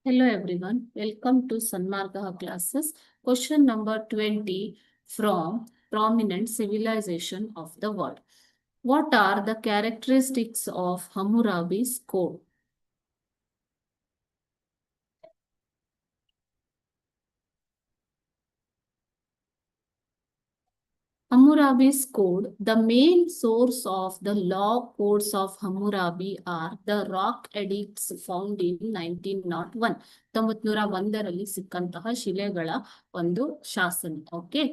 Hello everyone, welcome to Sanmarga classes. Question number 20 from Prominent Civilization of the World. What are the characteristics of Hammurabi's code? Hammurabi's code, the main source of the law codes of Hammurabi are the rock edicts found in 1901. 1901ರಲ್ಲಿ ಸಿಕ್ಕಂತಹ ಶಿಲೆಗಳ ಒಂದು ಶಾಸನ. Okay,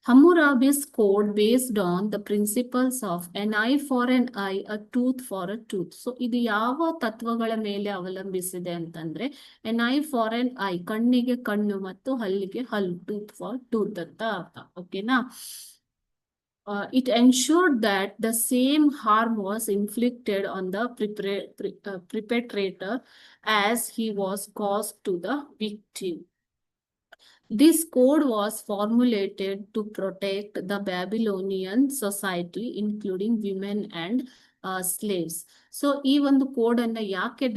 Hammurabi's code based on the principles of an eye for an eye, a tooth for a tooth. So ಇದು ಯಾವ ತತ್ವಗಳ ಮೇಲೆ ಅವಲಂಬಿಸಿದೆ ಅಂತಂದ್ರೆ an eye for an eye, ಕಣ್ಣಿಗೆ ಕಣ್ಣು ಮತ್ತು ಹಲ್ಲಿಗೆ ಹಲ್ಲು, tooth for tooth ಅಂತ ಅರ್ಥ. ಓಕೆನಾ? It ensured that the same harm was inflicted on the perpetrator as he was caused to the victim. This code was formulated to protect the Babylonian society, including women and slaves. So ಈ ಒಂದು code ಅನ್ನ ಯಾಕೆ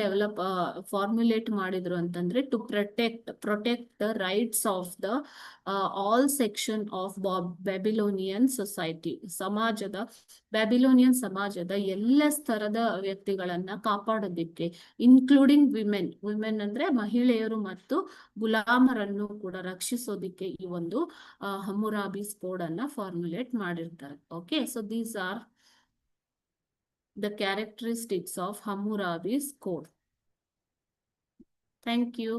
formulate ಮಾಡಿದ್ರು ಅಂತಂದ್ರೆ to protect the rights of the all section of Babylonian society. Babylonian ಸಮಾಜದ ಎಲ್ಲ ಸ್ತರದ ವ್ಯಕ್ತಿಗಳನ್ನ ಕಾಪಾಡೋದಿಕ್ಕೆ, including women ಅಂದ್ರೆ ಮಹಿಳೆಯರು ಮತ್ತು ಗುಲಾಮರನ್ನು ಕೂಡ ರಕ್ಷಿಸೋದಿಕ್ಕೆ ಈ ಒಂದು ಹಮ್ಮುರಾಬಿಸ್ ಕೋಡ್ ಅನ್ನ ಫಾರ್ಮುಲೇಟ್ ಮಾಡಿರ್ತಾರೆ. Okay, so these are the characteristics of Hammurabi's code. Thank you.